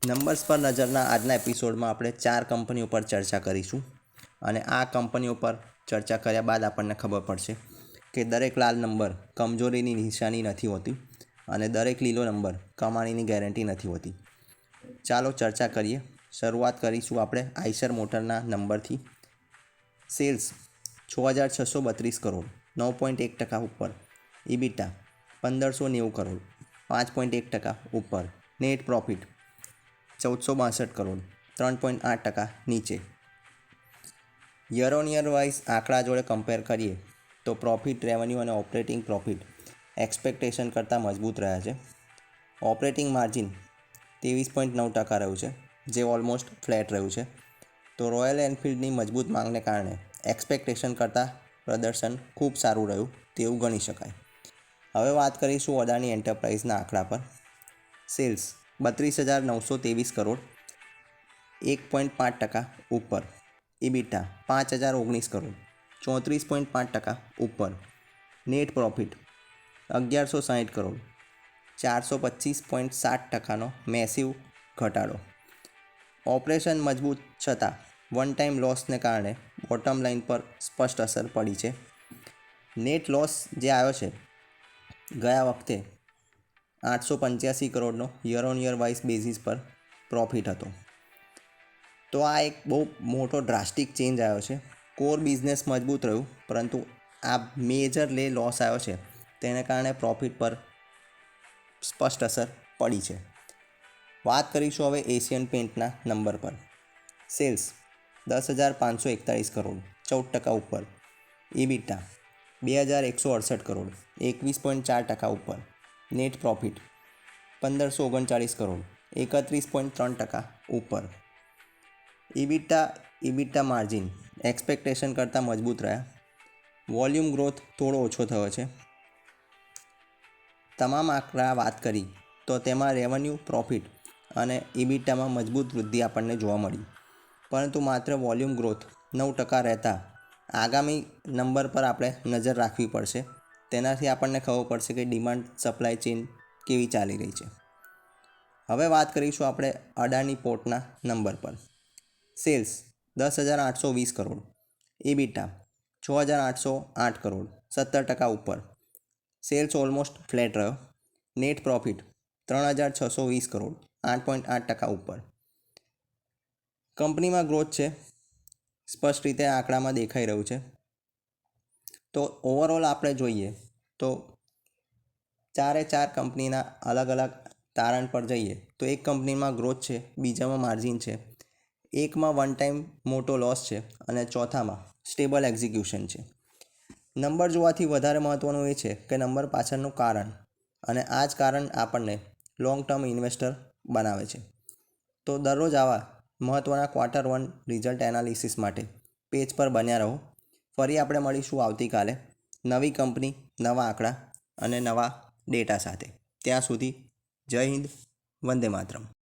Numbers પર નજરના આજના એપિસોડમાં આપણે 4 કંપનીઓ પર ચર્ચા કરીશું અને આ કંપનીઓ પર ચર્ચા કર્યા બાદ આપણને ખબર પડશે કે દરેક લાલ નંબર કમજોરીની નિશાની નથી હોતી અને દરેક લીલો નંબર કમાણીની ગેરંટી નથી હોતી. ચાલો ચર્ચા કરીએ. શરૂઆત કરીશું આપણે આઈશર મોટરના નંબરથી. સેલ્સ 6,632 કરોડ, 9.1% ઉપર. ઇબિટા 1,590 કરોડ, 5.1% ઉપર. નેટ પ્રોફિટ 1,462 કરોડ, 3.8% નીચે. યર ઓન યર વાઇઝ આંકડા જોડે કમ્પેર કરીએ તો પ્રોફિટ, રેવન્યુ અને ઓપરેટિંગ પ્રોફિટ એક્સપેક્ટેશન કરતાં મજબૂત રહ્યા છે. ઓપરેટિંગ માર્જિન 23.9% રહ્યું છે, જે ઓલમોસ્ટ ફ્લેટ રહ્યું છે. તો રોયલ એનફિલ્ડની મજબૂત માંગને કારણે એક્સપેક્ટેશન કરતાં પ્રદર્શન ખૂબ સારું રહ્યું તેવું ગણી શકાય. હવે વાત કરીશું અદાણી એન્ટરપ્રાઇઝના આંકડા પર. સેલ્સ 32,923 કરોડ, 1.5% ઉપર. ઇબિટા 5,019 કરોડ, 34.5% ઉપર. નેટ પ્રોફિટ 1,160 કરોડ, 425.7%નો મેસિવ ઘટાડો. ઓપરેશન મજબૂત છતાં વન ટાઈમ લોસને કારણે બોટમ લાઇન પર સ્પષ્ટ અસર પડી છે. નેટ લોસ જે આવ્યો છે ગયા વખતે 885 કરોડનો year on year wise basis પર પ્રોફિટ હતો. તો આ એક બહુ મોટો ડ્રાસ્ટિક ચેન્જ આવ્યો છે. કોર બિઝનેસ મજબૂત રહ્યું, પરંતુ આ મેજર લોસ આવ્યો છે તેને કારણે પ્રોફિટ પર સ્પષ્ટ અસર પડી છે. વાત કરીશું હવે એશિયન પેઇન્ટના નંબર પર. સેલ્સ 10,541 કરોડ, 14% ઉપર. ઇબિટા 2,168 કરોડ, 21.4% ઉપર. નેટ પ્રોફિટ 1,539 કરોડ, 31.3% ઉપર. ઇબિટા માર્જિન એક્સપેક્ટેશન કરતાં મજબૂત રહ્યા. વોલ્યુમ ગ્રોથ થોડો ઓછો થયો છે. તમામ આંકડા વાત કરી તો તેમાં રેવન્યુ, પ્રોફિટ અને ઇબિટામાં મજબૂત વૃદ્ધિ આપણને જોવા મળી, પરંતુ માત્ર વોલ્યુમ ગ્રોથ 9% રહેતા આગામી નંબર પર આપણે નજર રાખવી પડશે. તેનાથી આપણને ખબર પડશે કે ડિમાન્ડ સપ્લાય ચેઇન કેવી ચાલી રહી છે. હવે વાત કરીશું આપણે અદાણી પોર્ટના નંબર પર. સેલ્સ 10,820 કરોડ, ઇબિટા 6,808 કરોડ, 17% ઉપર. સેલ્સ ઓલમોસ્ટ ફ્લેટ રહ્યો. નેટ પ્રોફિટ 3,620 કરોડ, 8.8% ઉપર. કંપનીમાં ગ્રોથ છે, સ્પષ્ટ રીતે આંકડામાં દેખાઈ રહ્યું છે. તો ઓવરઓલ આપણે જોઈએ તો 4 કંપનીના અલગ અલગ તારણ પર જઈએ તો એક કંપનીમાં ગ્રોથ છે, બીજામાં માર્જિન છે, એકમાં વન ટાઈમ મોટો લોસ છે અને ચોથામાં સ્ટેબલ એક્ઝિક્યુશન છે. નંબર જોવાથી વધારે મહત્ત્વનું એ છે કે નંબર પાછળનું કારણ, અને આ જ કારણ આપણને લોંગ ટર્મ ઇન્વેસ્ટર બનાવે છે. તો દરરોજ આવા મહત્ત્વના Q1 રિઝલ્ટ એનાલિસિસ માટે પેજ પર બન્યા રહો. ફરી આપણે મળીશું આવતીકાલે નવી કંપની, નવા આંકડા અને નવા ડેટા સાથે. ત્યાં સુધી જય હિન્દ, વંદે માતરમ.